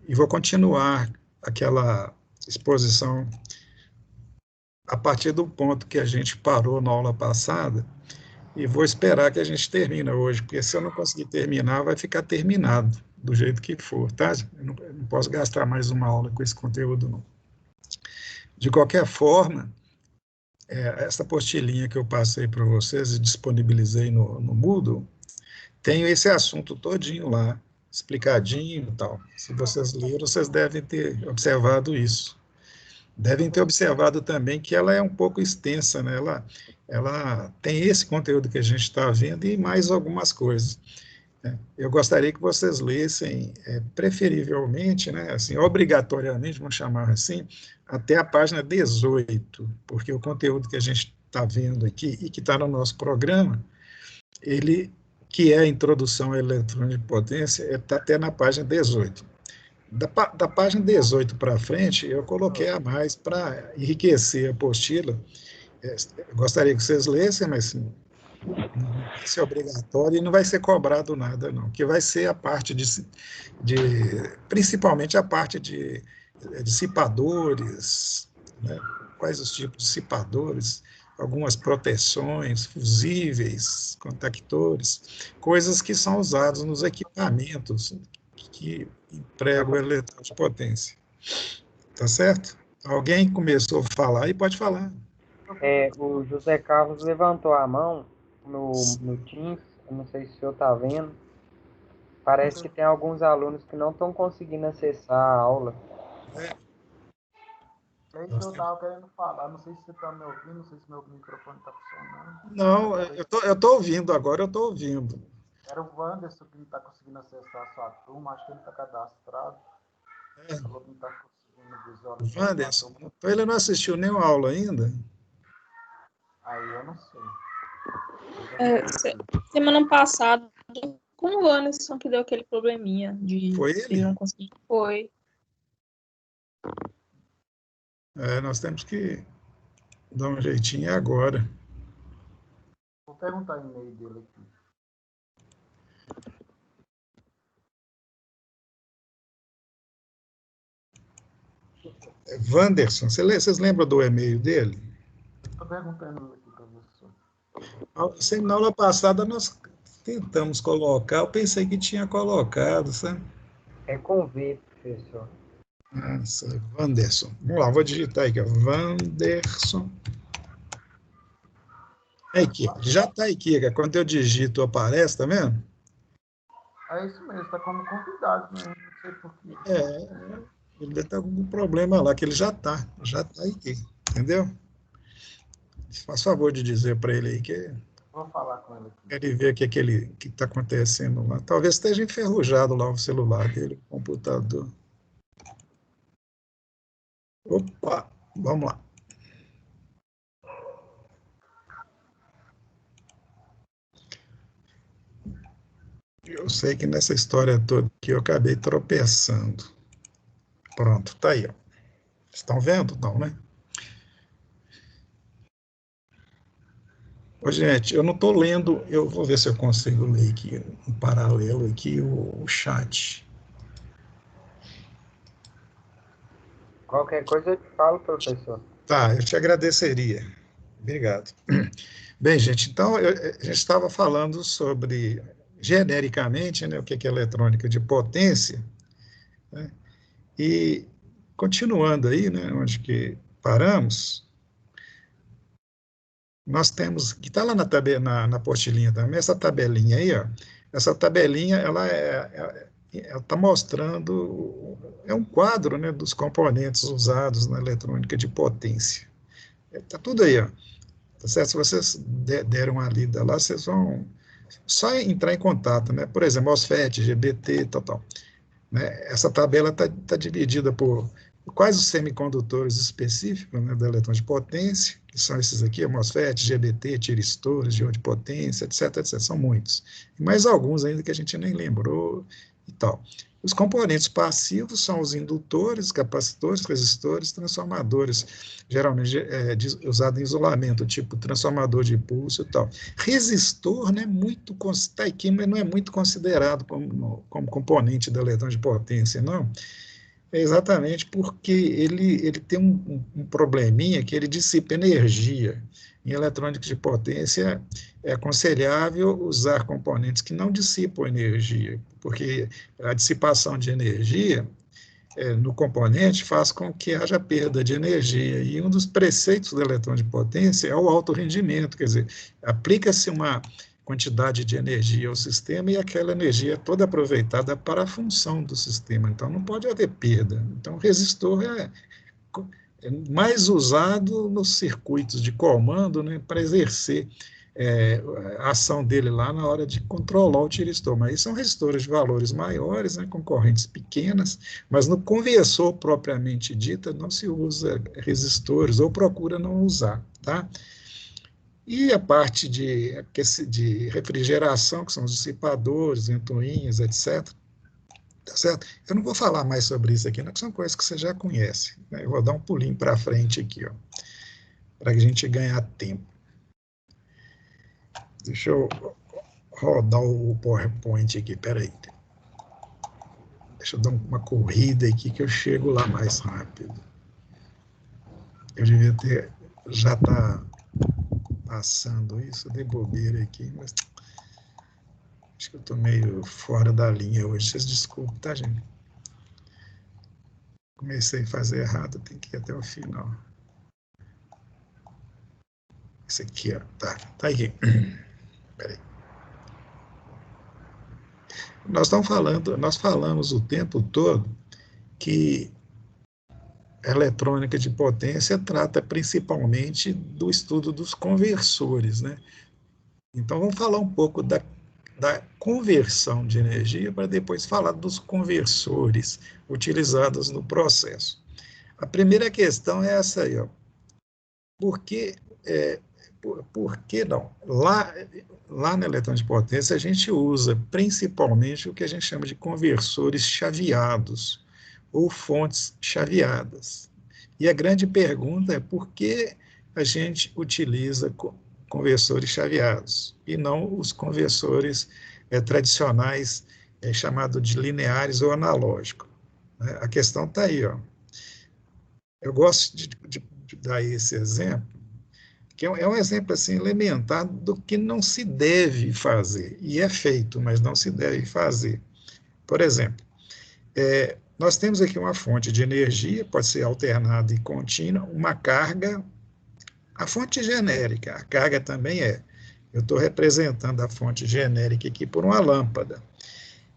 e vou continuar aquela exposição a partir do ponto que a gente parou na aula passada, e vou esperar que a gente termine hoje, porque se eu não conseguir terminar, vai ficar terminado, do jeito que for, tá? Eu não posso gastar mais uma aula com esse conteúdo, não. De qualquer forma, essa apostilinha que eu passei para vocês e disponibilizei no Moodle, tem esse assunto todinho lá, explicadinho e tal. Se vocês leram, vocês devem ter observado isso. Devem ter observado também que ela é um pouco extensa, né? Ela tem esse conteúdo que a gente está vendo e mais algumas coisas. Eu gostaria que vocês lessem, preferivelmente, né, assim, obrigatoriamente, vamos chamar assim, até a página 18, porque o conteúdo que a gente está vendo aqui e que está no nosso programa, ele, que é a introdução à eletrônica de potência, está até na página 18. Da página 18 para frente, eu coloquei a mais para enriquecer a apostila. Eu gostaria que vocês lessem, mas não vai ser obrigatório e não vai ser cobrado nada, não, que vai ser a parte principalmente a parte de dissipadores, né? Quais os tipos de dissipadores, algumas proteções, fusíveis, contactores, coisas que são usadas nos equipamentos que empregam eletrônica de potência. Tá certo? Alguém começou a falar e pode falar. O José Carlos levantou a mão no Teams, eu não sei se o senhor está vendo. Parece que tem alguns alunos que não estão conseguindo acessar a aula. É isso que eu estava querendo falar. Não sei se você está me ouvindo, não sei se meu microfone está funcionando. Não, eu estou ouvindo agora, eu estou ouvindo. Era o Wanderson que não está conseguindo acessar a sua turma, acho que ele está cadastrado. Falou que não está conseguindo visualizar. Wanderson, então ele não assistiu nenhuma aula ainda? Aí eu não sei. Semana passada, com o Anderson que deu aquele probleminha de Foi ele? não conseguir. Foi. Nós temos que dar um jeitinho agora. Vou perguntar o e-mail dele aqui. Wanderson, vocês lembram do e-mail dele? Estou perguntando aqui para você. Sempre na aula passada nós tentamos colocar, eu pensei que tinha colocado, sabe? É com V, professor. Nossa, Wanderson. Vamos lá, vou digitar aqui, ó. Wanderson. Aqui, já está aqui, quando eu digito aparece, tá vendo? É isso mesmo, está como convidado, né? Não sei por quê. Ele deve estar com algum problema lá, que ele já está aqui, entendeu? Faz favor de dizer para ele aí que... Vou falar com ele aqui. Ele vê o que está acontecendo lá. Talvez esteja enferrujado lá o celular dele, o computador. Opa, vamos lá. Eu sei que nessa história toda aqui eu acabei tropeçando. Pronto, tá aí, ó. Estão vendo? Não, né? Ô, gente, eu não estou lendo, eu vou ver se eu consigo ler aqui, em paralelo aqui, o chat. Qualquer coisa eu te falo, professor. Tá, eu te agradeceria. Obrigado. Bem, gente, então, a gente estava falando sobre, genericamente, né, o que é eletrônica de potência, né, e continuando aí, né, onde que paramos, nós temos, que está lá na apostilinha também, essa tabelinha aí, ó, essa tabelinha, ela está mostrando, é um quadro, né, dos componentes usados na eletrônica de potência. Está tudo aí, ó. Tá certo? Se vocês deram uma lida lá, vocês vão só entrar em contato, né? Por exemplo, MOSFET, GBT, tal. Né? Essa tabela está dividida por quais os semicondutores específicos, né, da eletrônica de potência, que são esses aqui, MOSFET, GBT, tiristores, de de potência, etc. São muitos. E mais alguns ainda que a gente nem lembrou e tal. Os componentes passivos são os indutores, capacitores, resistores, transformadores, geralmente usado em isolamento, tipo transformador de impulso e tal. Resistor, né, está aqui, mas não é muito considerado como componente da eletrônica de potência, não. É exatamente porque ele tem um probleminha que ele dissipa energia. Em eletrônica de potência, é aconselhável usar componentes que não dissipam energia, porque a dissipação de energia no componente faz com que haja perda de energia. E um dos preceitos do eletrônica de potência é o alto rendimento, quer dizer, aplica-se uma quantidade de energia ao sistema e aquela energia é toda aproveitada para a função do sistema. Então, não pode haver perda. Então, o resistor é mais usado nos circuitos de comando, né, para exercer a ação dele lá na hora de controlar o tiristor. Mas aí são resistores de valores maiores, né, com correntes pequenas, mas no conversor propriamente dita não se usa resistores, ou procura não usar, tá? E a parte de refrigeração, que são os dissipadores, ventoinhas, etc., tá certo? Eu não vou falar mais sobre isso aqui, não, que são coisas que você já conhece, né? Eu vou dar um pulinho para frente aqui, ó, para a gente ganhar tempo. Deixa eu rodar o PowerPoint aqui, peraí. Deixa eu dar uma corrida aqui que eu chego lá mais rápido. Eu devia ter, já está passando isso, de bobeira aqui, mas acho que eu estou meio fora da linha hoje, vocês desculpem, tá, gente? Comecei a fazer errado, tem que ir até o final. Esse aqui, ó, tá aqui. Peraí. Nós falamos o tempo todo que a eletrônica de potência trata principalmente do estudo dos conversores, né? Então, vamos falar um pouco da conversão de energia para depois falar dos conversores utilizados no processo. A primeira questão é essa aí, ó. Por que não? Lá na eletrônica de potência, a gente usa principalmente o que a gente chama de conversores chaveados, ou fontes chaveadas. E a grande pergunta é por que a gente utiliza conversores chaveados e não os conversores tradicionais chamados de lineares ou analógicos. A questão está aí, ó. Eu gosto de dar esse exemplo, que é um exemplo assim, elementar do que não se deve fazer, e é feito, mas não se deve fazer. Por exemplo, nós temos aqui uma fonte de energia, pode ser alternada e contínua, uma carga, a fonte genérica, a carga também eu estou representando a fonte genérica aqui por uma lâmpada,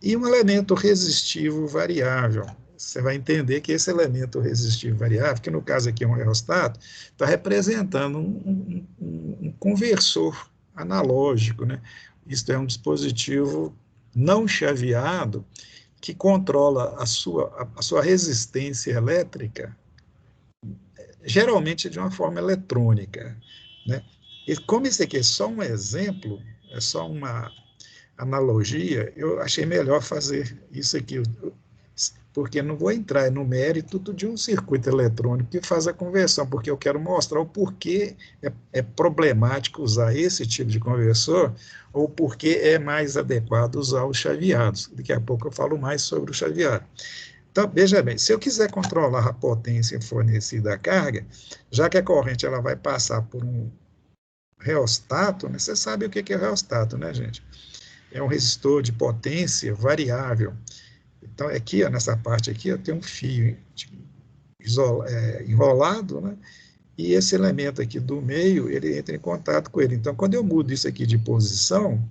e um elemento resistivo variável. Você vai entender que esse elemento resistivo variável, que no caso aqui é um reostato, está representando um conversor analógico, né? Isto é um dispositivo não chaveado que controla a sua resistência elétrica, geralmente de uma forma eletrônica, né? E como esse aqui é só um exemplo, é só uma analogia, eu achei melhor fazer isso aqui, porque não vou entrar no mérito de um circuito eletrônico que faz a conversão, porque eu quero mostrar o porquê é problemático usar esse tipo de conversor, ou porquê é mais adequado usar os chaveados. Daqui a pouco eu falo mais sobre o chaveado. Então, veja bem, se eu quiser controlar a potência fornecida à carga, já que a corrente ela vai passar por um reostato, né? Você sabe o que é reostato, né, gente? É um resistor de potência variável. Então, aqui, ó, nessa parte aqui, eu tenho um fio enrolado, né? E esse elemento aqui do meio, ele entra em contato com ele. Então, quando eu mudo isso aqui de posição,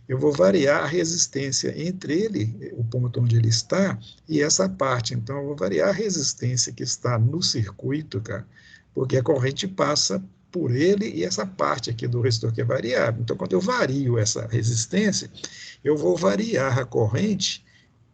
eu vou variar a resistência entre ele, o ponto onde ele está, e essa parte. Então, eu vou variar a resistência que está no circuito, cara, porque a corrente passa por ele e essa parte aqui do resistor que é variável. Então, quando eu vario essa resistência, eu vou variar a corrente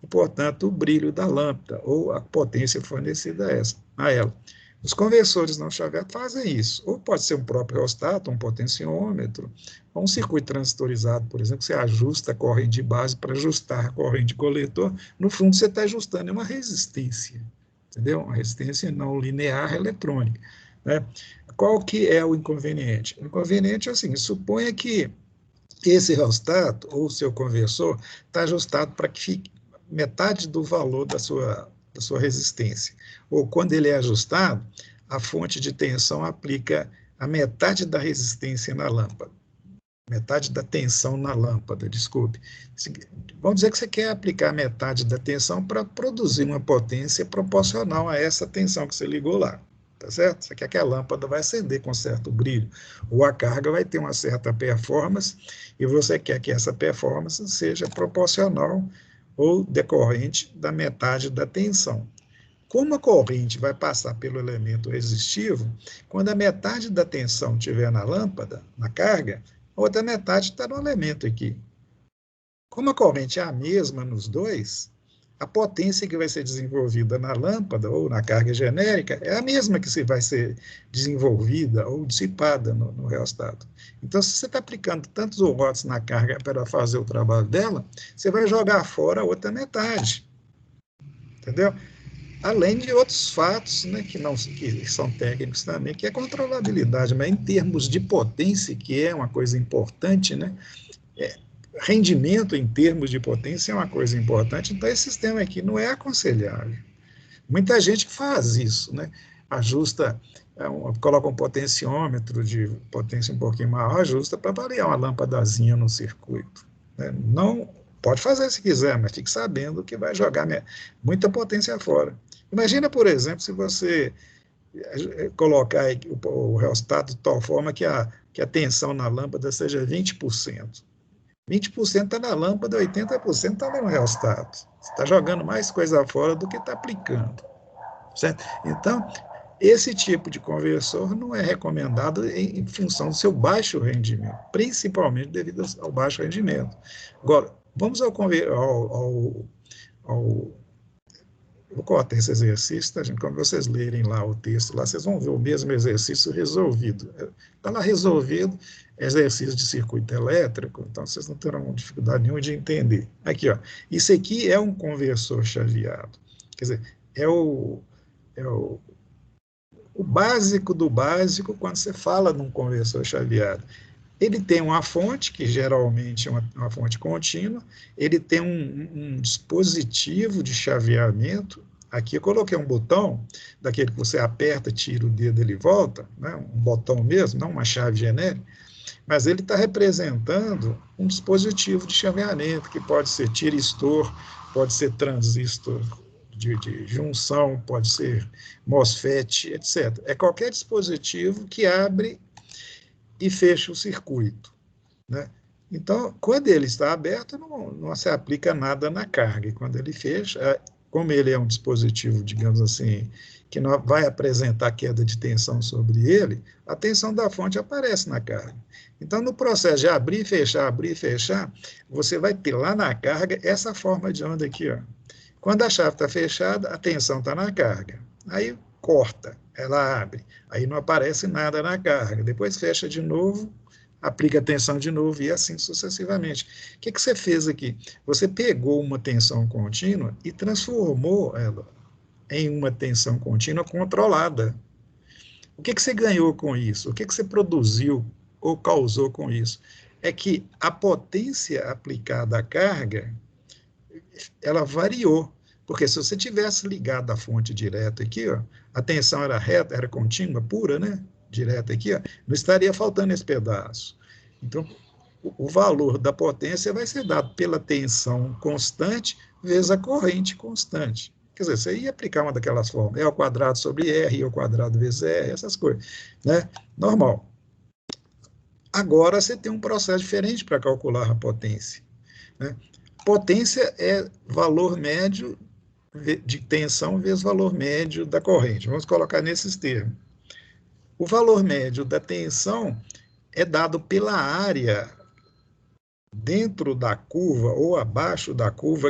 e, portanto, o brilho da lâmpada, ou a potência fornecida a ela. Os conversores não chaveados fazem isso. Ou pode ser um próprio reostato, um potenciômetro, ou um circuito transistorizado, por exemplo, você ajusta a corrente de base para ajustar a corrente de coletor. No fundo, você está ajustando uma resistência, entendeu? Uma resistência não linear eletrônica, né? Qual que é o inconveniente? O inconveniente é assim, suponha que esse reostato, ou seu conversor, está ajustado para que fique metade do valor da sua da sua resistência. Ou, quando ele é ajustado, a fonte de tensão aplica a metade da resistência na lâmpada. Metade da tensão na lâmpada, desculpe. Vamos dizer que você quer aplicar metade da tensão para produzir uma potência proporcional a essa tensão que você ligou lá. Tá certo? Você quer que a lâmpada vai acender com certo brilho, ou a carga vai ter uma certa performance, e você quer que essa performance seja proporcional ou decorrente da metade da tensão. Como a corrente vai passar pelo elemento resistivo, quando a metade da tensão estiver na lâmpada, na carga, a outra metade está no elemento aqui. Como a corrente é a mesma nos dois, a potência que vai ser desenvolvida na lâmpada ou na carga genérica é a mesma que vai ser desenvolvida ou dissipada no rheostato. Então, se você está aplicando tantos watts na carga para fazer o trabalho dela, você vai jogar fora a outra metade. Entendeu? Além de outros fatos, né, que são técnicos também, que é controlabilidade, mas em termos de potência, que é uma coisa importante, né, rendimento em termos de potência é uma coisa importante, então esse sistema aqui não é aconselhável. Muita gente faz isso, né, ajusta, coloca um potenciômetro de potência um pouquinho maior, ajusta para variar uma lâmpadazinha no circuito. Né? Não, pode fazer se quiser, mas fique sabendo que vai jogar muita potência fora. Imagina, por exemplo, se você colocar o rheostato de tal forma que a tensão na lâmpada seja 20%. 20% está na lâmpada, 80% está no rheostato. Você está jogando mais coisa fora do que está aplicando. Certo? Então, esse tipo de conversor não é recomendado em função do seu baixo rendimento, principalmente devido ao baixo rendimento. Agora, vamos vou cortar esse exercício, tá, gente? Quando vocês lerem lá o texto, lá vocês vão ver o mesmo exercício resolvido. Está lá resolvido, exercício de circuito elétrico, então vocês não terão dificuldade nenhuma de entender. Aqui, ó, isso aqui é um conversor chaveado. Quer dizer, é o básico do básico quando você fala num conversor chaveado. Ele tem uma fonte, que geralmente é uma fonte contínua, ele tem um dispositivo de chaveamento. Aqui eu coloquei um botão, daquele que você aperta, tira o dedo, ele volta, né? Um botão mesmo, não uma chave genérica, mas ele está representando um dispositivo de chaveamento, que pode ser tiristor, pode ser transistor de junção, pode ser MOSFET, etc. É qualquer dispositivo que abre e fecha o circuito. Né? Então, quando ele está aberto, não se aplica nada na carga. E quando ele fecha, como ele é um dispositivo, digamos assim, que não vai apresentar queda de tensão sobre ele, a tensão da fonte aparece na carga. Então, no processo de abrir e fechar, você vai ter lá na carga essa forma de onda aqui. Ó. Quando a chave está fechada, a tensão está na carga. Aí corta, ela abre. Aí não aparece nada na carga. Depois fecha de novo, aplica a tensão de novo e assim sucessivamente. O que você fez aqui? Você pegou uma tensão contínua e transformou ela em uma tensão contínua controlada. O que você ganhou com isso? O que você produziu ou causou com isso? É que a potência aplicada à carga, ela variou. Porque se você tivesse ligado a fonte direta aqui, ó, a tensão era reta, era contínua, pura, né? Direta aqui, ó, não estaria faltando esse pedaço. Então, o valor da potência vai ser dado pela tensão constante vezes a corrente constante. Quer dizer, você ia aplicar uma daquelas formas, E ao quadrado sobre R, E ao quadrado vezes R, essas coisas, né? Normal. Agora você tem um processo diferente para calcular a potência, né? Potência é valor médio de tensão vezes valor médio da corrente. Vamos colocar nesses termos. O valor médio da tensão é dado pela área dentro da curva ou abaixo da curva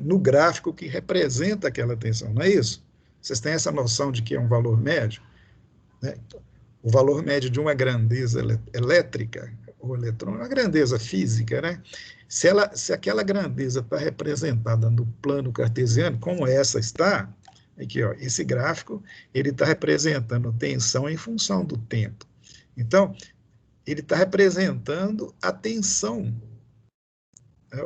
no gráfico que representa aquela tensão, não é isso? Vocês têm essa noção de que é um valor médio? Né? O valor médio de uma grandeza elétrica ou eletrônica, uma grandeza física, né? Se aquela grandeza está representada no plano cartesiano, como essa está, aqui, ó, esse gráfico, ele está representando tensão em função do tempo. Então, ele está representando a tensão,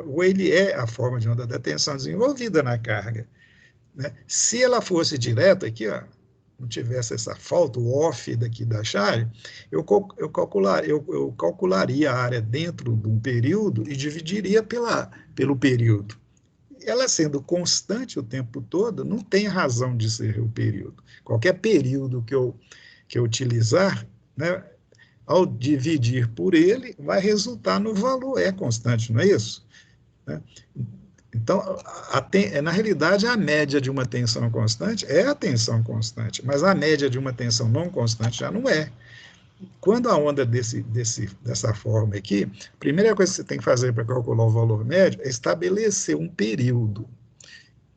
ou ele é a forma de onda da tensão desenvolvida na carga. né? Se ela fosse direta aqui, ó, não tivesse essa falta, o off daqui da chave, eu calcularia a área dentro de um período e dividiria pelo período. Ela sendo constante o tempo todo, não tem razão de ser o período. Qualquer período que eu utilizar, né, ao dividir por ele, vai resultar no valor, é constante, não é isso? Né? Então, na realidade, a média de uma tensão constante é a tensão constante, mas a média de uma tensão não constante já não é. Quando a onda dessa forma aqui, a primeira coisa que você tem que fazer para calcular o valor médio é estabelecer um período.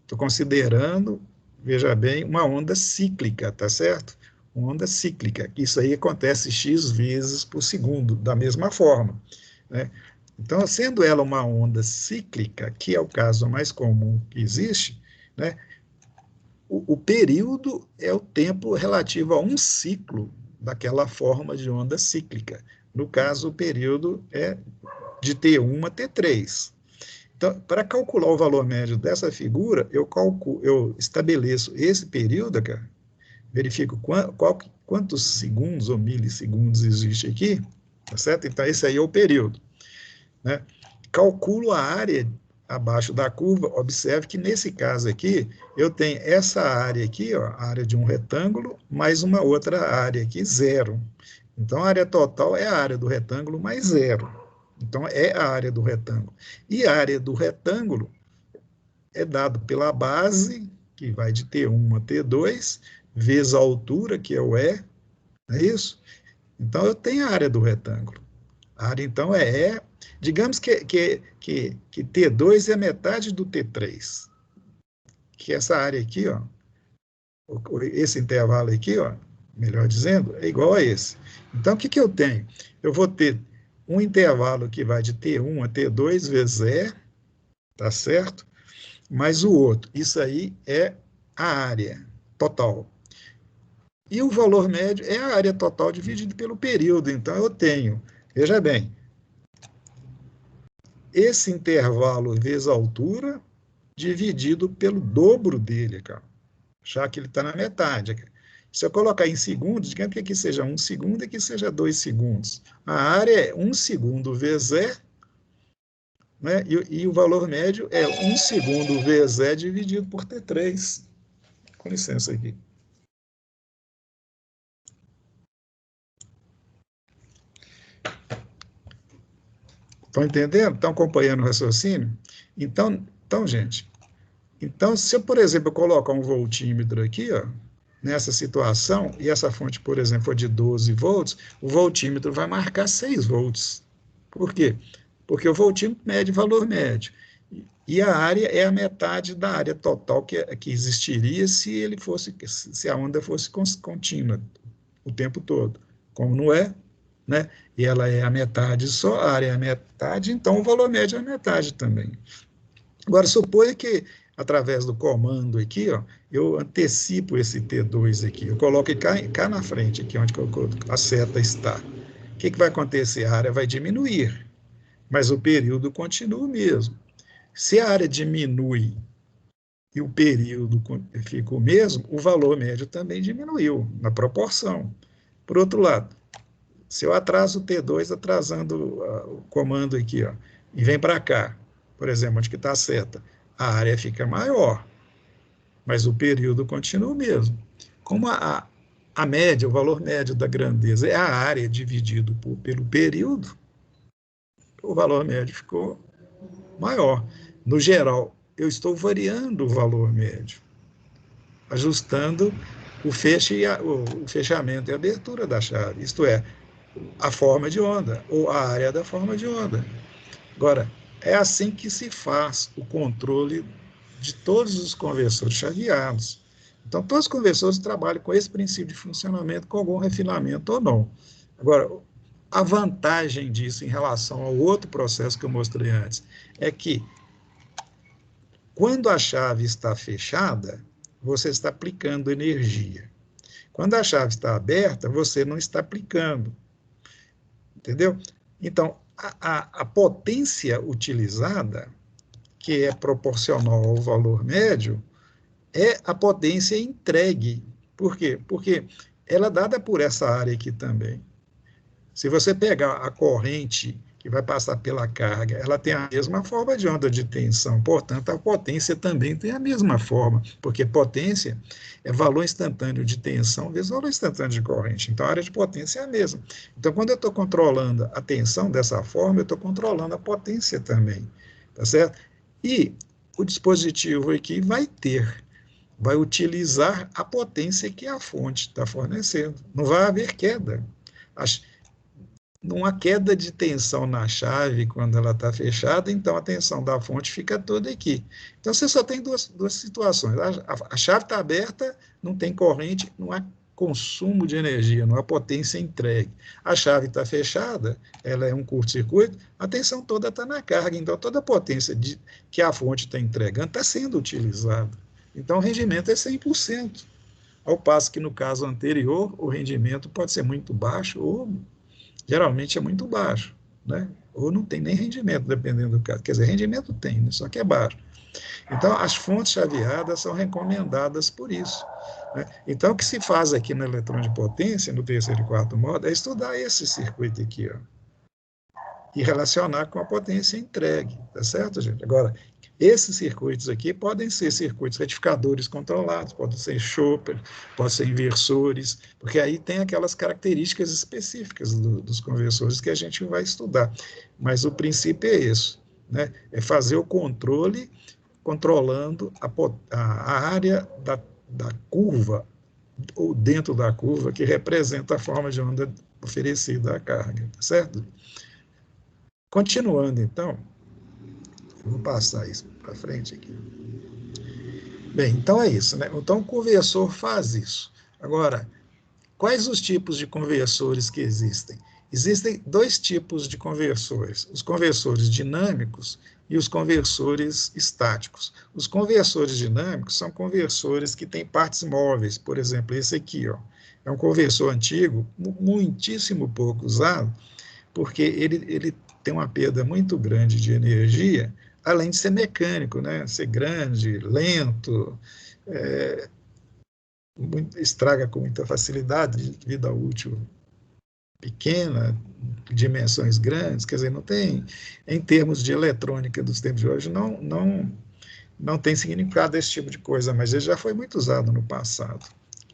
Estou considerando, veja bem, uma onda cíclica, tá certo? Uma onda cíclica. Isso aí acontece x vezes por segundo, da mesma forma, né? Então, sendo ela uma onda cíclica, que é o caso mais comum que existe, né, o período é o tempo relativo a um ciclo daquela forma de onda cíclica. No caso, o período é de T1 a T3. Então, para calcular o valor médio dessa figura, eu estabeleço esse período, cara, verifico quantos segundos ou milissegundos existe aqui, tá certo? Então, esse aí é o período, né? Calculo a área abaixo da curva, observe que nesse caso aqui, eu tenho essa área aqui, ó, a área de um retângulo, mais uma outra área aqui, zero. Então, a área total é a área do retângulo mais zero. Então, é a área do retângulo. E a área do retângulo é dado pela base, que vai de T1 a T2, vezes a altura, que é o E, não é isso? Então, eu tenho a área do retângulo. A área, então, é E. Digamos que T2 é metade do T3. Que essa área aqui, ó, esse intervalo aqui, ó, melhor dizendo, é igual a esse. Então, o que eu tenho? Eu vou ter um intervalo que vai de T1 a T2 vezes E, tá certo? Mais o outro. Isso aí é a área total. E o valor médio é a área total dividido pelo período. Então, eu tenho, veja bem, esse intervalo vezes a altura dividido pelo dobro dele, cara, já que ele está na metade. Se eu colocar em segundos, digamos que aqui seja 1 segundo e aqui seja 2 segundos. A área é 1 segundo vezes E, né? E o valor médio é 1 segundo vezes E dividido por T3. Com licença aqui. Estão entendendo? Estão acompanhando o raciocínio? Então, gente, então, se eu, por exemplo, colocar um voltímetro aqui, ó, nessa situação, e essa fonte, por exemplo, for de 12 volts, o voltímetro vai marcar 6 volts. Por quê? Porque o voltímetro mede valor médio. E a área é a metade da área total que existiria se a onda fosse contínua o tempo todo. Como não é, né? E ela é a metade só, a área é a metade, então o valor médio é a metade também. Agora, suponha que, através do comando aqui, ó, eu antecipo esse T2 aqui, eu coloco cá na frente, aqui onde a seta está. O que vai acontecer? A área vai diminuir, mas o período continua o mesmo. Se a área diminui e o período fica o mesmo, o valor médio também diminuiu, na proporção. Por outro lado, se eu atraso o T2 atrasando o comando aqui, ó, e vem para cá, por exemplo, onde está a seta, a área fica maior, mas o período continua o mesmo. Como a média, o valor médio da grandeza é a área dividido pelo período, o valor médio ficou maior. No geral, eu estou variando o valor médio, ajustando o fechamento e a abertura da chave, isto é, a forma de onda, ou a área da forma de onda. Agora, é assim que se faz o controle de todos os conversores chaveados. Então, todos os conversores trabalham com esse princípio de funcionamento, com algum refinamento ou não. Agora, a vantagem disso em relação ao outro processo que eu mostrei antes é que, quando a chave está fechada, você está aplicando energia. Quando a chave está aberta, você não está aplicando. Entendeu? Então, a potência utilizada, que é proporcional ao valor médio, é a potência entregue. Por quê? Porque ela é dada por essa área aqui também. Se você pegar a corrente que vai passar pela carga, ela tem a mesma forma de onda de tensão, portanto, a potência também tem a mesma forma, porque potência é valor instantâneo de tensão vezes valor instantâneo de corrente, então a área de potência é a mesma. Então, quando eu estou controlando a tensão dessa forma, eu estou controlando a potência também, tá certo? E o dispositivo aqui vai utilizar a potência que a fonte está fornecendo, não vai haver queda. Numa queda de tensão na chave, quando ela está fechada, então a tensão da fonte fica toda aqui. Então, você só tem duas situações. A chave está aberta, não tem corrente, não há consumo de energia, não há potência entregue. A chave está fechada, ela é um curto-circuito, a tensão toda está na carga, então toda a potência que a fonte está entregando está sendo utilizada. Então, o rendimento é 100%. Ao passo que, no caso anterior, o rendimento pode ser muito baixo ou geralmente é muito baixo, né? Ou não tem nem rendimento, dependendo do caso. Quer dizer, rendimento tem, né? Só que é baixo. Então, as fontes chaveadas são recomendadas por isso, né? Então, o que se faz aqui no eletrão de potência, no terceiro e quarto modo, é estudar esse circuito aqui, ó, e relacionar com a potência entregue, tá certo, gente? Agora, esses circuitos aqui podem ser circuitos retificadores controlados, podem ser chopper, podem ser inversores, porque aí tem aquelas características específicas dos conversores que a gente vai estudar. Mas o princípio é esse, né? É fazer o controle controlando a área da curva, ou dentro da curva, que representa a forma de onda oferecida à carga, tá certo? Continuando, então, eu vou passar isso para frente aqui. Bem, então é isso, né? Então, o conversor faz isso. Agora, quais os tipos de conversores que existem? Existem dois tipos de conversores, os conversores dinâmicos e os conversores estáticos. Os conversores dinâmicos são conversores que têm partes móveis, por exemplo, esse aqui, ó, é um conversor antigo, muitíssimo pouco usado, porque ele tem uma perda muito grande de energia, além de ser mecânico, né? Ser grande, lento, estraga com muita facilidade, vida útil pequena, dimensões grandes, quer dizer, não tem, em termos de eletrônica dos tempos de hoje, não tem significado esse tipo de coisa, mas ele já foi muito usado no passado.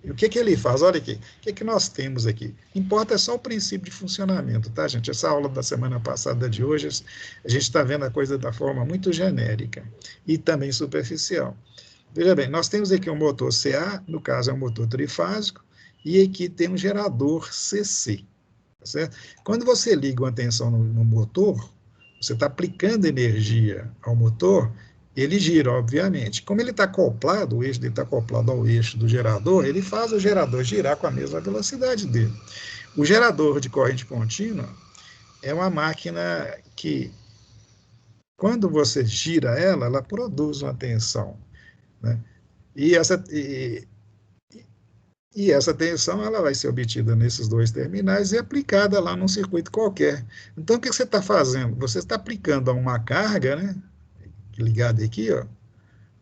E o que ele faz? Olha aqui, o que nós temos aqui? Importa só o princípio de funcionamento, tá, gente? Essa aula da semana passada de hoje, a gente está vendo a coisa da forma muito genérica e também superficial. Veja bem, nós temos aqui um motor CA, no caso é um motor trifásico, e aqui tem um gerador CC, tá certo? Quando você liga uma tensão no motor, você está aplicando energia ao motor, ele gira, obviamente. Como ele está acoplado, o eixo dele está acoplado ao eixo do gerador, ele faz o gerador girar com a mesma velocidade dele. O gerador de corrente contínua é uma máquina que, quando você gira ela, ela produz uma tensão, né? E essa tensão ela vai ser obtida nesses dois terminais e aplicada lá num circuito qualquer. Então, o que você está fazendo? Você está aplicando a uma carga, né, ligada aqui, ó,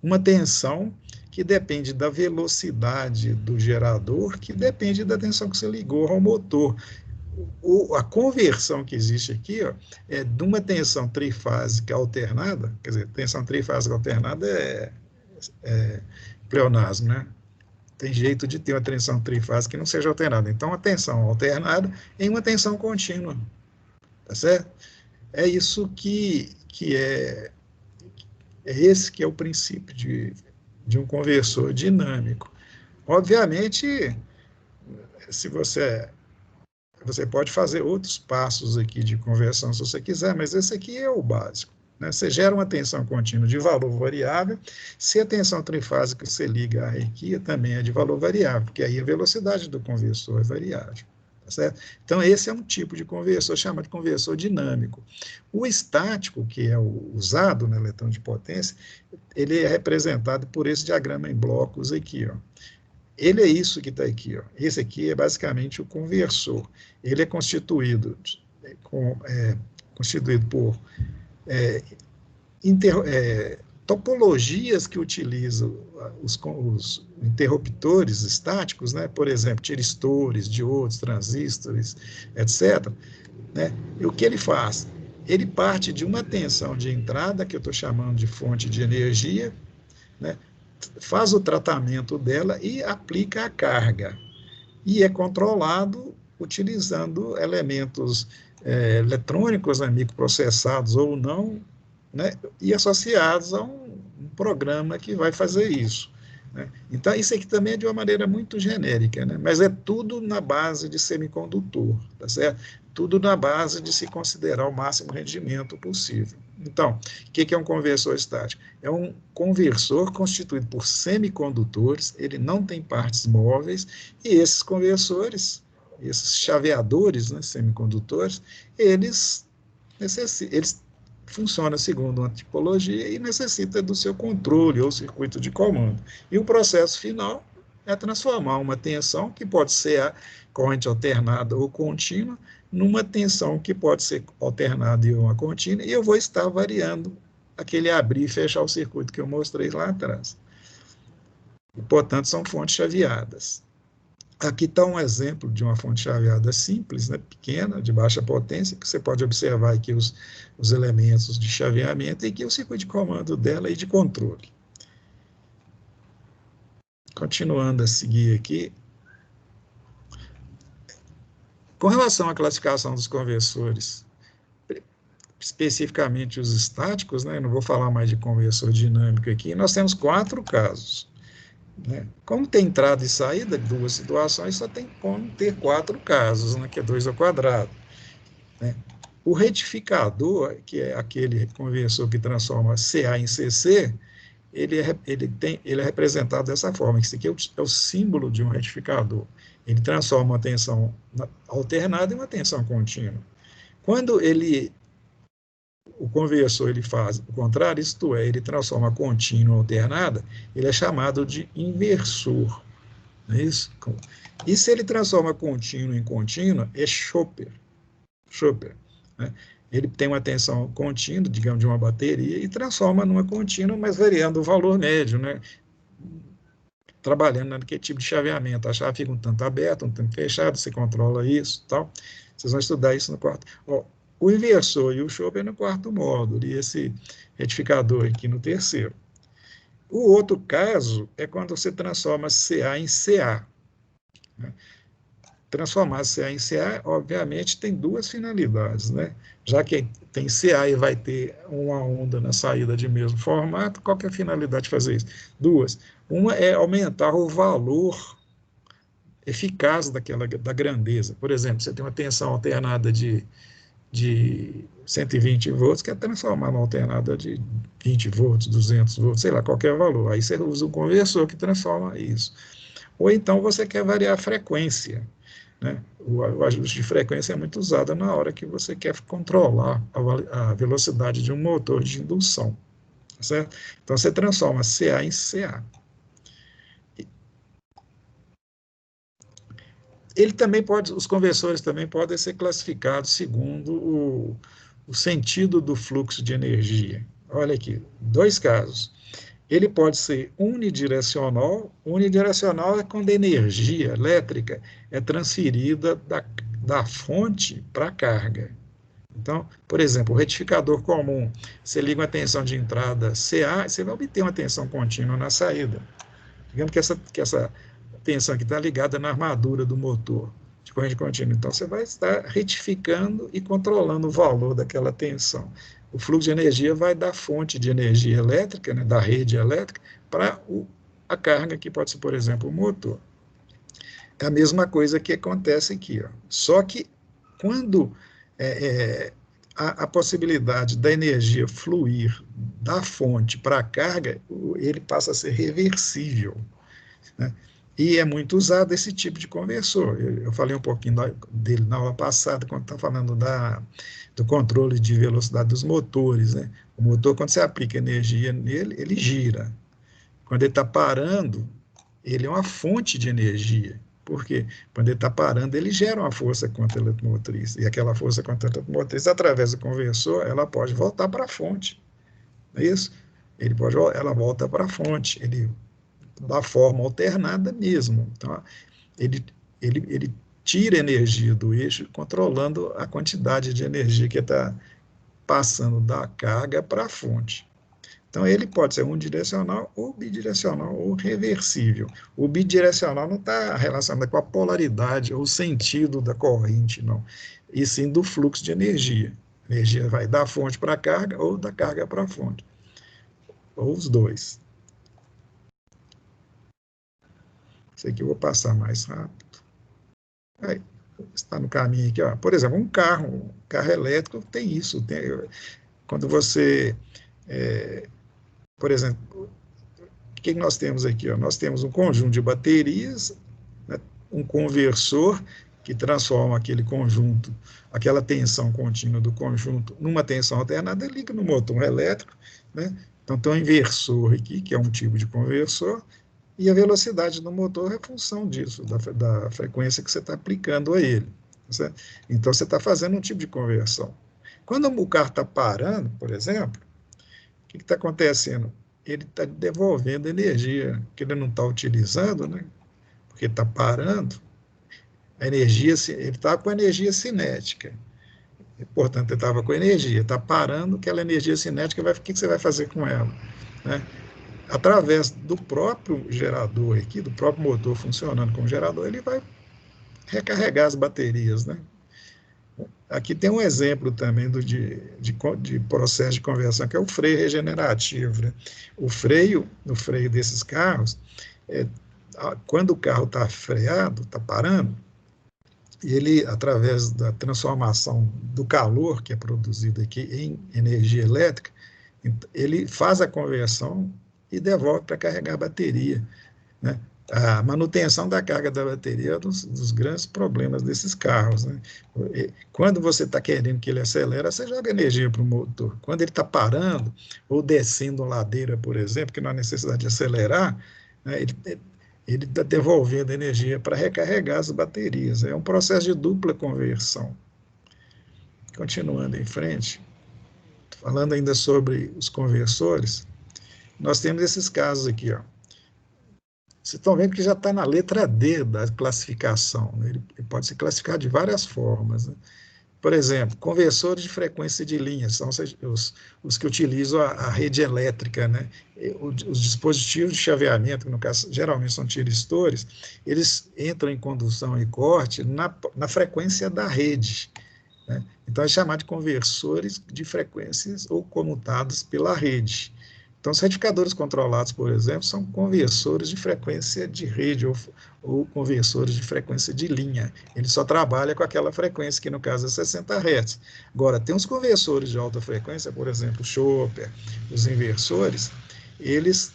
uma tensão que depende da velocidade do gerador, que depende da tensão que você ligou ao motor. A conversão que existe aqui, ó, é de uma tensão trifásica alternada, quer dizer, tensão trifásica alternada é pleonasmo, né? Tem jeito de ter uma tensão trifásica que não seja alternada. Então, a tensão alternada em uma tensão contínua, tá certo? É isso que é esse que é o princípio de um conversor dinâmico. Obviamente, se você pode fazer outros passos aqui de conversão se você quiser, mas esse aqui é o básico, né? Você gera uma tensão contínua de valor variável, se a tensão trifásica você liga à requia, também é de valor variável, porque aí a velocidade do conversor é variável. Tá certo? Então, esse é um tipo de conversor, chamado de conversor dinâmico. O estático, que é o usado no eletrão de potência, ele é representado por esse diagrama em blocos aqui, ó. Ele é isso que está aqui, ó. Esse aqui é basicamente o conversor. Ele é constituído por topologias que utilizam os interruptores estáticos, né? Por exemplo, tiristores, diodos, transistores, etc., né? E o que ele faz? Ele parte de uma tensão de entrada, que eu estou chamando de fonte de energia, né? Faz o tratamento dela e aplica a carga. E é controlado utilizando elementos eletrônicos, né, microprocessados ou não, né, e associados a um programa que vai fazer isso. Né? Então, isso aqui também é de uma maneira muito genérica, né? Mas é tudo na base de semicondutor, tá certo? Tudo na base de se considerar o máximo rendimento possível. Então, o que é um conversor estático? É um conversor constituído por semicondutores, ele não tem partes móveis, e esses conversores, esses chaveadores, né, semicondutores, eles funcionam segundo uma tipologia e necessita do seu controle ou circuito de comando. E o processo final é transformar uma tensão, que pode ser a corrente alternada ou contínua, numa tensão que pode ser alternada e uma contínua, e eu vou estar variando aquele abrir e fechar o circuito que eu mostrei lá atrás. E, portanto, são fontes chaveadas. Aqui está um exemplo de uma fonte chaveada simples, né, pequena, de baixa potência, que você pode observar aqui os elementos de chaveamento e aqui o circuito de comando dela e de controle. Continuando a seguir aqui. Com relação à classificação dos conversores, especificamente os estáticos, né, não vou falar mais de conversor dinâmico aqui, nós temos 4 casos. Né? Como tem entrada e saída, 2 situações, só tem como ter 4 casos, né, que é 2 ao quadrado. Né? O retificador, que é aquele conversor que transforma CA em CC, ele é representado dessa forma. Esse aqui é o símbolo de um retificador. Ele transforma uma tensão alternada em uma tensão contínua. Quando o conversor ele faz o contrário, isto é, ele transforma contínua em alternada, ele é chamado de inversor. Não é isso? E se ele transforma contínua em contínua, é chopper. Né? Ele tem uma tensão contínua, digamos, de uma bateria, e transforma numa contínua, mas variando o valor médio, né? Trabalhando naquele tipo de chaveamento. A chave fica um tanto aberta, um tanto fechada, você controla isso e tal. Vocês vão estudar isso no quarto. O inversor e o chopper no quarto módulo, e esse retificador aqui no terceiro. O outro caso é quando você transforma CA em CA. Né? Transformar CA em CA, obviamente, tem 2 finalidades, né? Já que tem CA e vai ter uma onda na saída de mesmo formato, qual que é a finalidade de fazer isso? 2. Uma é aumentar o valor eficaz da grandeza. Por exemplo, você tem uma tensão alternada de 120 volts, quer transformar numa alternada de 20 volts, 200 volts, sei lá, qualquer valor. Aí você usa um conversor que transforma isso. Ou então você quer variar a frequência. Né? O ajuste de frequência é muito usado na hora que você quer controlar a velocidade de um motor de indução. Certo? Então, você transforma CA em CA. Os conversores também podem ser classificados segundo o sentido do fluxo de energia. Olha aqui, 2 casos. Ele pode ser unidirecional. Unidirecional é quando a energia elétrica é transferida da fonte para a carga. Então, por exemplo, o retificador comum, você liga uma tensão de entrada CA, você vai obter uma tensão contínua na saída. Digamos que essa tensão aqui está ligada na armadura do motor de corrente contínua. Então, você vai estar retificando e controlando o valor daquela tensão. O fluxo de energia vai da fonte de energia elétrica, né, da rede elétrica, para a carga, que pode ser, por exemplo, o motor. É a mesma coisa que acontece aqui. Ó. Só que quando a possibilidade da energia fluir da fonte para a carga, ele passa a ser reversível. Né? E é muito usado esse tipo de conversor. Eu falei um pouquinho dele na aula passada, quando está falando do controle de velocidade dos motores. Né? O motor, quando você aplica energia nele, ele gira. Quando ele está parando, ele é uma fonte de energia. Por quê? Quando ele está parando, ele gera uma força contra-eletromotriz. E aquela força contra-eletromotriz, através do conversor, ela pode voltar para a fonte. Não é isso? ela volta para a fonte, ele da forma alternada mesmo. Então, ele tira energia do eixo, controlando a quantidade de energia que está passando da carga para a fonte. Então, ele pode ser unidirecional, ou bidirecional, ou reversível. O bidirecional não está relacionado com a polaridade ou o sentido da corrente, não, e sim do fluxo de energia. A energia vai da fonte para a carga, ou da carga para a fonte, ou os dois. Isso aqui eu vou passar mais rápido. Aí, está no caminho aqui, ó. Por exemplo, um carro elétrico tem isso. Quando você, por exemplo, o que nós temos aqui? Ó? Nós temos um conjunto de baterias, né, um conversor que transforma aquele conjunto, aquela tensão contínua do conjunto, numa tensão alternada e liga no motor elétrico. Né? Então, tem um inversor aqui, que é um tipo de conversor, e a velocidade do motor é função disso, da frequência que você está aplicando a ele. Certo? Então, você está fazendo um tipo de conversão. Quando o carro está parando, por exemplo, o que está acontecendo? Ele está devolvendo energia que ele não está utilizando, né? Porque está parando. A energia, ele está com energia cinética. Portanto, ele estava com energia, está parando, aquela energia cinética, o que você vai fazer com ela? Né? Através do próprio gerador aqui, do próprio motor funcionando como gerador, ele vai recarregar as baterias, né? Aqui tem um exemplo também de processo de conversão, que é o freio regenerativo. Né? O freio desses carros, quando o carro está freado, está parando, ele, através da transformação do calor que é produzido aqui em energia elétrica, ele faz a conversão e devolve para carregar a bateria. Né? A manutenção da carga da bateria é um dos grandes problemas desses carros. Né? Quando você está querendo que ele acelere, você joga energia para o motor. Quando ele está parando, ou descendo uma ladeira, por exemplo, que não há necessidade de acelerar, né, ele está devolvendo energia para recarregar as baterias. É um processo de dupla conversão. Continuando em frente, falando ainda sobre os conversores, nós temos esses casos aqui, ó. Vocês estão vendo que já está na letra D da classificação. Né? Ele pode ser classificado de várias formas. Né? Por exemplo, conversores de frequência de linha, são os que utilizam a rede elétrica. Né? Os dispositivos de chaveamento, que no caso geralmente são tiristores, eles entram em condução e corte na frequência da rede. Né? Então, é chamado de conversores de frequências ou comutados pela rede. Então, os retificadores controlados, por exemplo, são conversores de frequência de rede ou conversores de frequência de linha. Ele só trabalha com aquela frequência, que no caso é 60 Hz. Agora, tem os conversores de alta frequência, por exemplo, o Chopper, os inversores, eles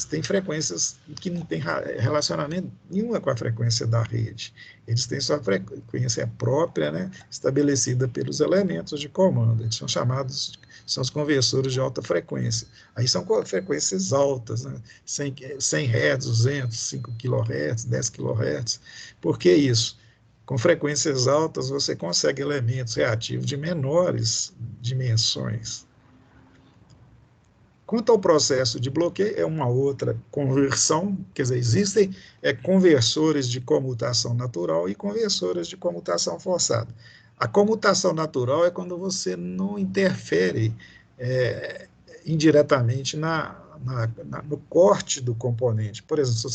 têm frequências que não têm relacionamento nenhuma com a frequência da rede. Eles têm sua frequência própria, né, estabelecida pelos elementos de comando. Eles são chamados, são os conversores de alta frequência. Aí são frequências altas, né, 100 Hz, 200, 5 kHz, 10 kHz. Por que isso? Com frequências altas, você consegue elementos reativos de menores dimensões. Quanto ao processo de bloqueio, é uma outra conversão, quer dizer, existem conversores de comutação natural e conversores de comutação forçada. A comutação natural é quando você não interfere indiretamente no corte do componente. Por exemplo,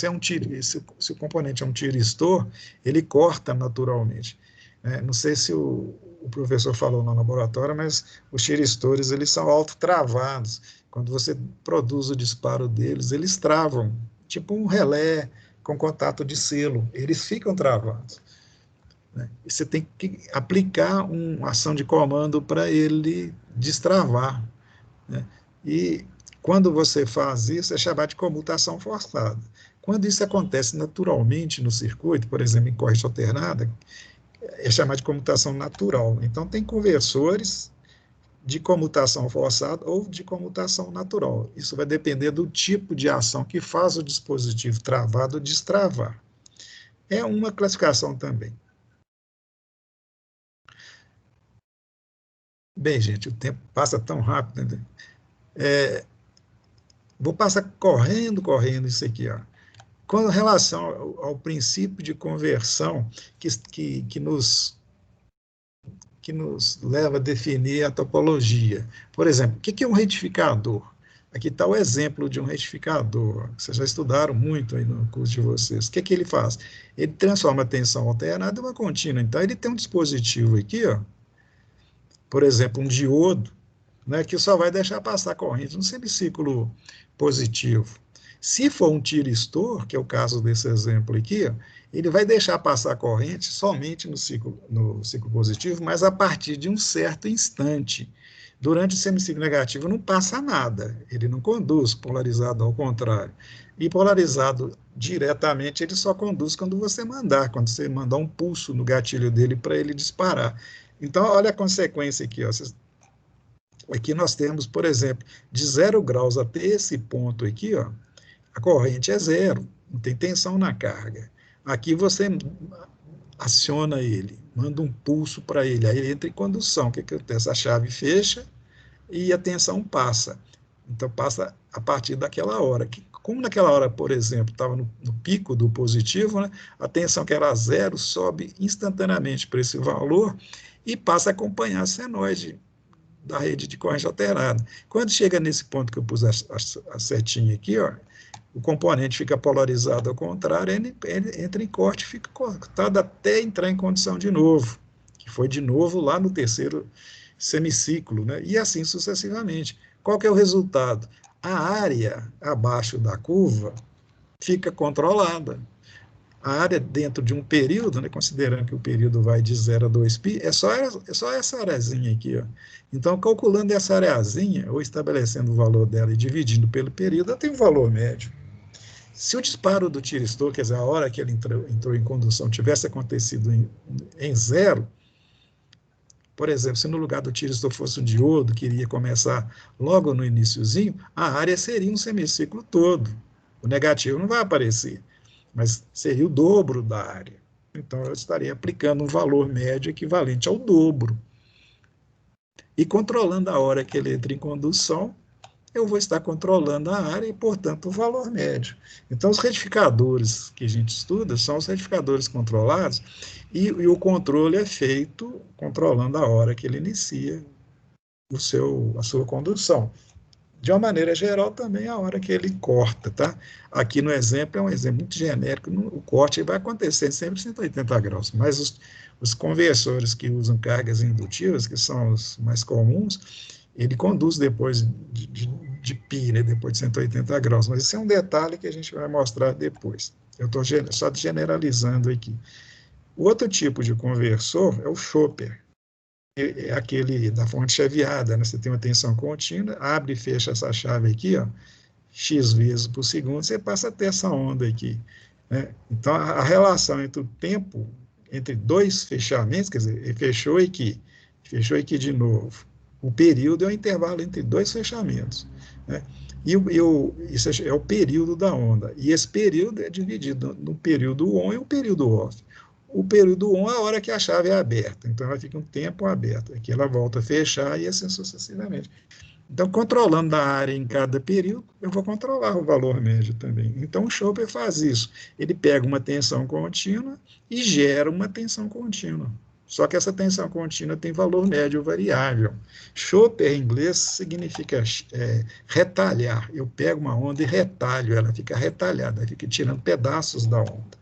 se o componente é um tiristor, ele corta naturalmente. Não sei se o professor falou no laboratório, mas os tiristores eles são autotravados. Quando você produz o disparo deles, eles travam, tipo um relé com contato de selo, eles ficam travados. Né? E você tem que aplicar uma ação de comando para ele destravar. Né? E quando você faz isso, é chamado de comutação forçada. Quando isso acontece naturalmente no circuito, por exemplo, em corrente alternada, é chamado de comutação natural. Então, tem conversores de comutação forçada ou de comutação natural. Isso vai depender do tipo de ação que faz o dispositivo travado ou destravar. É uma classificação também. Bem, gente, o tempo passa tão rápido. Né? Vou passar correndo isso aqui, ó. Com relação ao princípio de conversão que nos leva a definir a topologia. Por exemplo, o que é um retificador? Aqui está o exemplo de um retificador, que vocês já estudaram muito aí no curso de vocês. O que ele faz? Ele transforma a tensão alternada em uma contínua. Então, ele tem um dispositivo aqui, ó, por exemplo, um diodo, né, que só vai deixar passar corrente no semiciclo positivo. Se for um tiristor, que é o caso desse exemplo aqui, ó, ele vai deixar passar corrente somente no ciclo positivo, mas a partir de um certo instante. Durante o semiciclo negativo não passa nada, ele não conduz, polarizado ao contrário. E polarizado diretamente, ele só conduz quando você mandar um pulso no gatilho dele para ele disparar. Então, olha a consequência aqui, ó. Aqui nós temos, por exemplo, de 0 graus até esse ponto aqui, ó, a corrente é zero, não tem tensão na carga. Aqui você aciona ele, manda um pulso para ele, aí ele entra em condução. O que acontece? A chave fecha e a tensão passa. Então, passa a partir daquela hora. Como naquela hora, por exemplo, estava no pico do positivo, né, a tensão que era zero sobe instantaneamente para esse valor e passa a acompanhar a senoide da rede de corrente alterada. Quando chega nesse ponto que eu pus a setinha aqui, ó, o componente fica polarizado ao contrário, ele entra em corte, fica cortado até entrar em condição de novo, que foi de novo lá no terceiro semiciclo, né? E assim sucessivamente. Qual que é o resultado? A área abaixo da curva fica controlada. A área dentro de um período, né, considerando que o período vai de 0 a 2π, é só essa areazinha aqui. Ó. Então, calculando essa areazinha, ou estabelecendo o valor dela e dividindo pelo período, eu tenho um valor médio. Se o disparo do tiristor, quer dizer, a hora que ele entrou em condução, tivesse acontecido em zero, por exemplo, se no lugar do tiristor fosse um diodo, que iria começar logo no iniciozinho, a área seria um semiciclo todo. O negativo não vai aparecer, mas seria o dobro da área. Então, eu estaria aplicando um valor médio equivalente ao dobro. E controlando a hora que ele entra em condução, eu vou estar controlando a área e, portanto, o valor médio. Então, os retificadores que a gente estuda são os retificadores controlados e o controle é feito controlando a hora que ele inicia a sua condução. De uma maneira geral, também a hora que ele corta, tá? Aqui no exemplo, é um exemplo muito genérico, o corte vai acontecer sempre 180 graus, mas os conversores que usam cargas indutivas, que são os mais comuns, ele conduz depois de π, né, depois de 180 graus, mas esse é um detalhe que a gente vai mostrar depois. Eu estou só generalizando aqui. O outro tipo de conversor é o chopper, é aquele da fonte chaveada, né? Você tem uma tensão contínua, abre e fecha essa chave aqui, ó, x vezes por segundo, você passa a ter essa onda aqui. Né? Então, a relação entre o tempo, entre dois fechamentos, quer dizer, ele fechou aqui de novo. O período é o intervalo entre dois fechamentos. Né? Isso é o período da onda. E esse período é dividido no período on e o período off. O período on é a hora que a chave é aberta, então ela fica um tempo aberta, aqui ela volta a fechar e assim sucessivamente. Então, controlando a área em cada período, eu vou controlar o valor médio também. Então, o Chopper faz isso. Ele pega uma tensão contínua e gera uma tensão contínua. Só que essa tensão contínua tem valor médio variável. Chopper, em inglês, significa retalhar. Eu pego uma onda e retalho, ela fica retalhada, fica tirando pedaços da onda.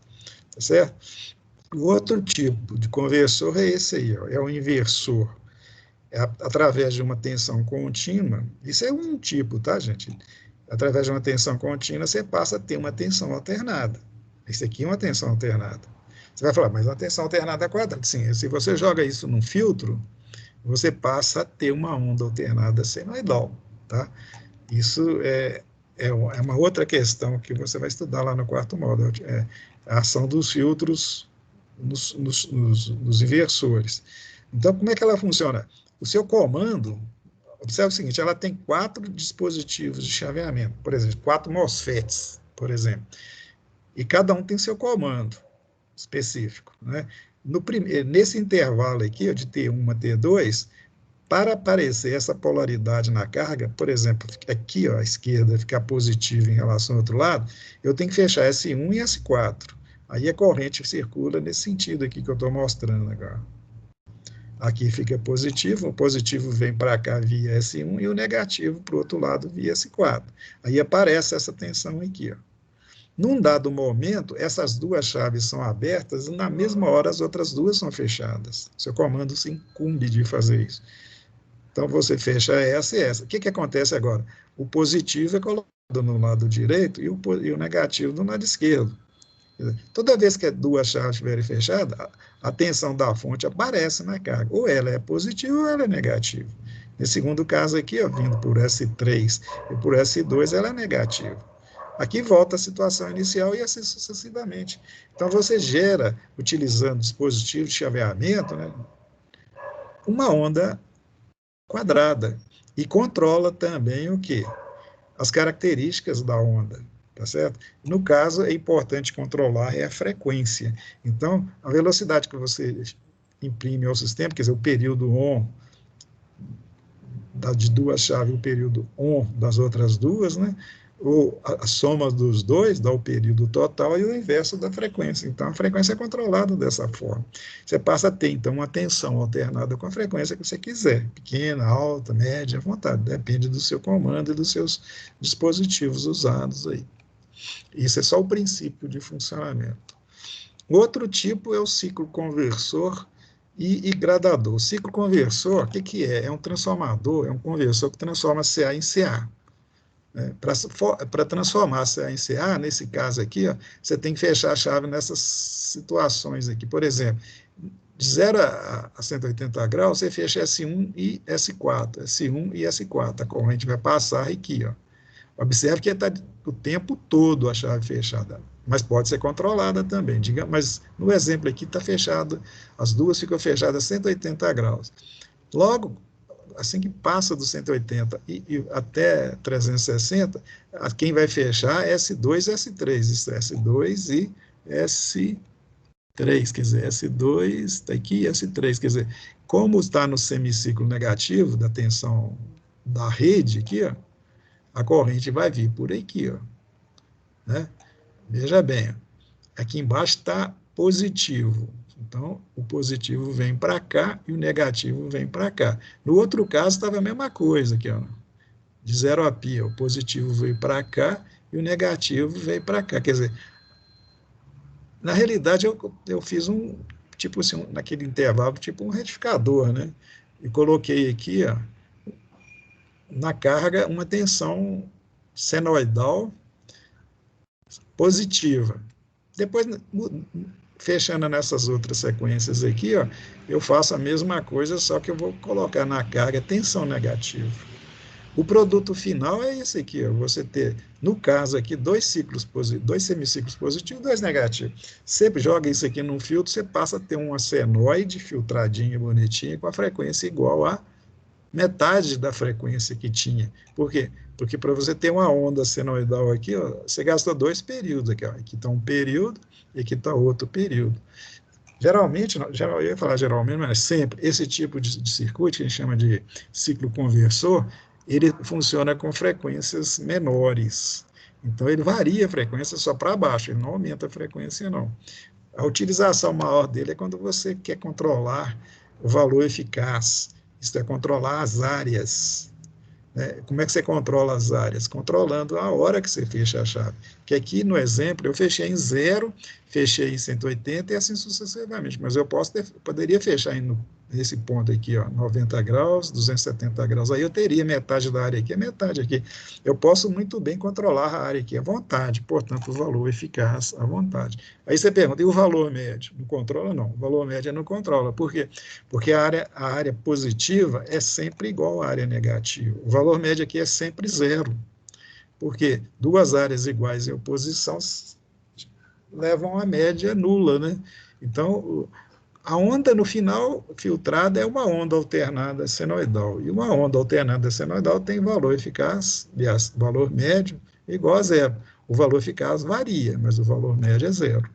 Tá certo? O outro tipo de conversor é esse aí, ó, é o inversor. Através de uma tensão contínua, isso é um tipo, tá, gente? Através de uma tensão contínua, você passa a ter uma tensão alternada. Isso aqui é uma tensão alternada. Você vai falar, mas uma tensão alternada quadrada. Sim, se você joga isso num filtro, você passa a ter uma onda alternada senoidal, tá? Isso é uma outra questão que você vai estudar lá no quarto módulo, a ação dos filtros nos inversores. Então, como é que ela funciona? O seu comando, observe o seguinte, ela tem 4 dispositivos de chaveamento, por exemplo, 4 MOSFETs, por exemplo, e cada um tem seu comando específico. Né? Nesse intervalo aqui, de T1 a T2, Para aparecer essa polaridade na carga, por exemplo, aqui, ó, a esquerda ficar positiva em relação ao outro lado, eu tenho que fechar S1 e S4. Aí a corrente circula nesse sentido aqui que eu estou mostrando agora. Aqui fica positivo, o positivo vem para cá via S1 e o negativo para o outro lado via S4. Aí aparece essa tensão aqui, ó. Num dado momento, essas duas chaves são abertas e na mesma hora as outras duas são fechadas. Seu comando se incumbe de fazer isso. Então, você fecha essa e essa. O que acontece agora? O positivo é colocado no lado direito e o negativo no lado esquerdo. Toda vez que duas chaves estiverem fechadas, a tensão da fonte aparece na carga. Ou ela é positiva ou ela é negativa. Nesse segundo caso aqui, ó, vindo por S3 e por S2, ela é negativa. Aqui volta a situação inicial e assim sucessivamente. Então, você gera, utilizando dispositivo de chaveamento, né, uma onda quadrada, e controla também o quê? As características da onda, tá certo? No caso, é importante controlar a frequência. Então, a velocidade que você imprime ao sistema, quer dizer, o período ON de duas chaves, o período ON das outras duas, né? Ou a soma dos dois dá o período total e o inverso da frequência. Então, a frequência é controlada dessa forma. Você passa a ter, então, uma tensão alternada com a frequência que você quiser, pequena, alta, média, à vontade, depende do seu comando e dos seus dispositivos usados aí. Isso é só o princípio de funcionamento. O outro tipo é o ciclo conversor e gradador. O ciclo conversor, o que é? É um transformador, é um conversor que transforma CA em CA. Para transformar CA em CA, nesse caso aqui, ó, você tem que fechar a chave nessas situações aqui. Por exemplo, de 0 a 180 graus, você fecha S1 e S4, S1 e S4. A corrente vai passar aqui, ó. Observe que está o tempo todo a chave fechada, mas pode ser controlada também. Mas no exemplo aqui está fechado, as duas ficam fechadas a 180 graus. Logo, assim que passa do 180 e até 360, quem vai fechar é S2 e S3, isso é S2 e S3, quer dizer, S2 está aqui e S3, quer dizer, como está no semiciclo negativo da tensão da rede aqui, ó, a corrente vai vir por aqui, ó, né? Veja bem, aqui embaixo está positivo. Então, o positivo vem para cá e o negativo vem para cá. No outro caso, estava a mesma coisa aqui, ó. De 0 a π, o positivo veio para cá e o negativo veio para cá. Quer dizer, na realidade, eu fiz tipo assim, naquele intervalo, tipo um retificador, né? E coloquei aqui, ó, na carga, uma tensão senoidal positiva. Depois, fechando nessas outras sequências aqui, ó, eu faço a mesma coisa, só que eu vou colocar na carga tensão negativa. O produto final é esse aqui, ó, você ter, no caso aqui, dois semiciclos positivos e dois negativos. Você joga isso aqui num filtro, você passa a ter uma senoide filtradinha, bonitinha, com a frequência igual a metade da frequência que tinha. Por quê? Porque para você ter uma onda senoidal aqui, ó, você gasta dois períodos aqui, ó. Aqui está um período e aqui está outro período. Geralmente, eu ia falar geralmente, mas sempre, esse tipo de circuito, que a gente chama de ciclo conversor, ele funciona com frequências menores. Então, ele varia a frequência só para baixo, ele não aumenta a frequência, não. A utilização maior dele é quando você quer controlar o valor eficaz, isso é controlar as áreas. Né? Como é que você controla as áreas? Controlando a hora que você fecha a chave. Que aqui, no exemplo, eu fechei em 0, fechei em 180 e assim sucessivamente. Mas eu poderia fechar nesse ponto aqui, ó, 90 graus, 270 graus. Aí eu teria metade da área aqui, a metade aqui. Eu posso muito bem controlar a área aqui à vontade, portanto, o valor eficaz à vontade. Aí você pergunta, e o valor médio? Não controla, não. O valor médio não controla. Por quê? Porque a área positiva é sempre igual à área negativa. O valor médio aqui é sempre 0. Porque duas áreas iguais em oposição levam a média nula, né? Então, a onda, no final, filtrada é uma onda alternada senoidal. E uma onda alternada senoidal tem valor eficaz, aliás, valor médio, igual a 0. O valor eficaz varia, mas o valor médio é 0.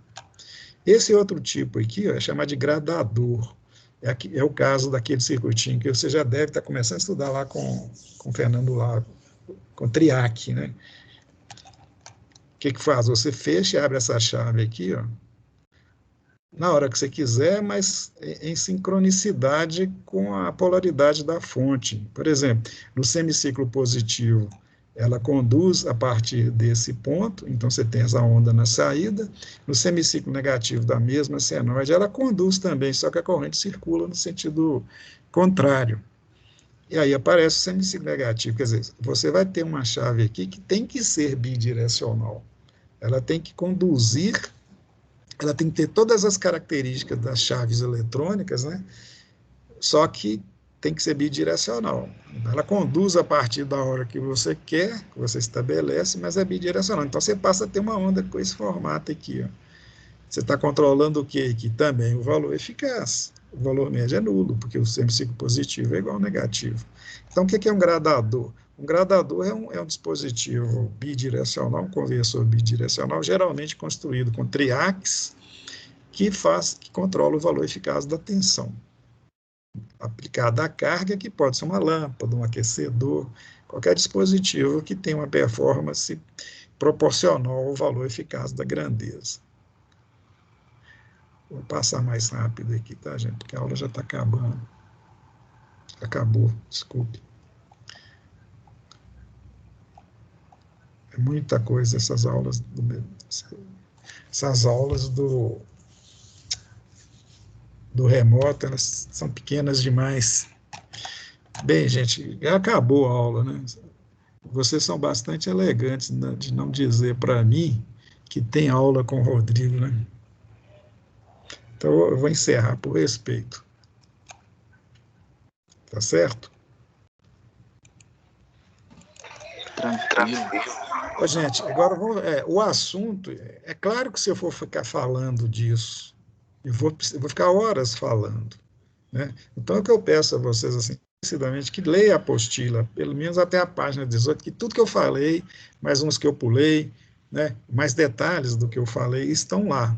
Esse outro tipo aqui, ó, é chamado de gradador. É o caso daquele circuitinho que você já deve estar começando a estudar lá com o Fernando Lago, com TRIAC, né? O que faz? Você fecha e abre essa chave aqui, ó, na hora que você quiser, mas em sincronicidade com a polaridade da fonte. Por exemplo, no semiciclo positivo, ela conduz a partir desse ponto, então você tem essa onda na saída. No semiciclo negativo da mesma senoide, ela conduz também, só que a corrente circula no sentido contrário. E aí aparece o semiciclo negativo, quer dizer, você vai ter uma chave aqui que tem que ser bidirecional. Ela tem que conduzir, ela tem que ter todas as características das chaves eletrônicas, né? Só que tem que ser bidirecional. Ela conduz a partir da hora que você quer, que você estabelece, mas é bidirecional. Então você passa a ter uma onda com esse formato aqui, ó. Você está controlando o quê? Que também o valor eficaz. O valor médio é nulo, porque o semiciclo positivo é igual ao negativo. Então, o que é um gradador? Um gradador é um dispositivo bidirecional, um conversor bidirecional, geralmente construído com triacs, que controla o valor eficaz da tensão aplicada à carga, que pode ser uma lâmpada, um aquecedor, qualquer dispositivo que tenha uma performance proporcional ao valor eficaz da grandeza. Vou passar mais rápido aqui, tá, gente? Porque a aula já está acabando. Acabou, desculpe. É muita coisa essas aulas do remoto, elas são pequenas demais. Bem, gente, já acabou a aula, né? Vocês são bastante elegantes, né, de não dizer para mim que tem aula com o Rodrigo, né? Então, eu vou encerrar por respeito. Tá certo? Tranquilo. Ô, gente, agora o assunto, é claro que se eu for ficar falando disso, eu vou ficar horas falando, né? Então, o que eu peço a vocês, assim, decididamente, que leia a apostila, pelo menos até a página 18, que tudo que eu falei, mais uns que eu pulei, né, mais detalhes do que eu falei, estão lá,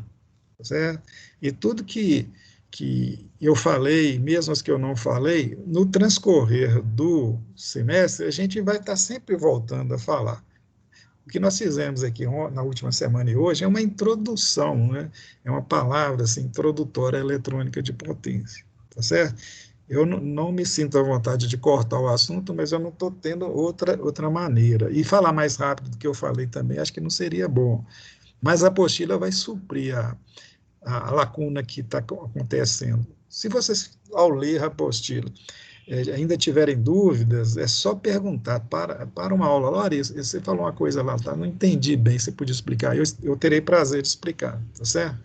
certo? E tudo que eu falei, mesmo as que eu não falei, no transcorrer do semestre, a gente vai estar sempre voltando a falar. O que nós fizemos aqui na última semana e hoje é uma introdução, né? É uma palavra assim, introdutória eletrônica de potência, tá certo? Eu não me sinto à vontade de cortar o assunto, mas eu não estou tendo outra maneira. E falar mais rápido do que eu falei também, acho que não seria bom. Mas a apostila vai suprir a lacuna que está acontecendo. Se vocês, ao ler a apostila, ainda tiverem dúvidas, é só perguntar para uma aula. Larissa, você falou uma coisa lá, tá? Não entendi bem, você podia explicar? Eu terei prazer de explicar, tá certo?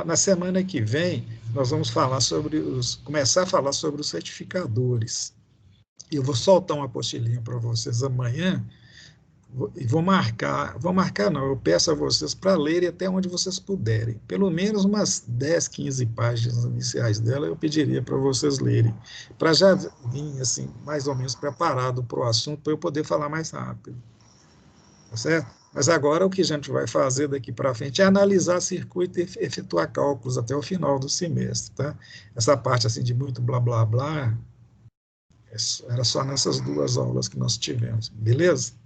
Na semana que vem, nós vamos começar a falar sobre os certificadores. Eu vou soltar uma apostilinha para vocês amanhã, e vou marcar não, eu peço a vocês para lerem até onde vocês puderem. Pelo menos umas 10, 15 páginas iniciais dela, eu pediria para vocês lerem, para já vir, assim, mais ou menos preparado para o assunto, para eu poder falar mais rápido. Tá certo? Mas agora o que a gente vai fazer daqui para frente é analisar circuito e efetuar cálculos até o final do semestre, tá? Essa parte, assim, de muito blá, blá, blá, era só nessas 2 aulas que nós tivemos, beleza?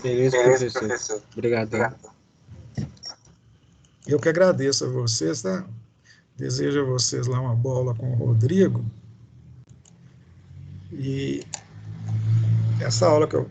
Beleza, professor. Obrigado. Eu que agradeço a vocês, tá? Desejo a vocês lá uma bola com o Rodrigo. E essa aula que eu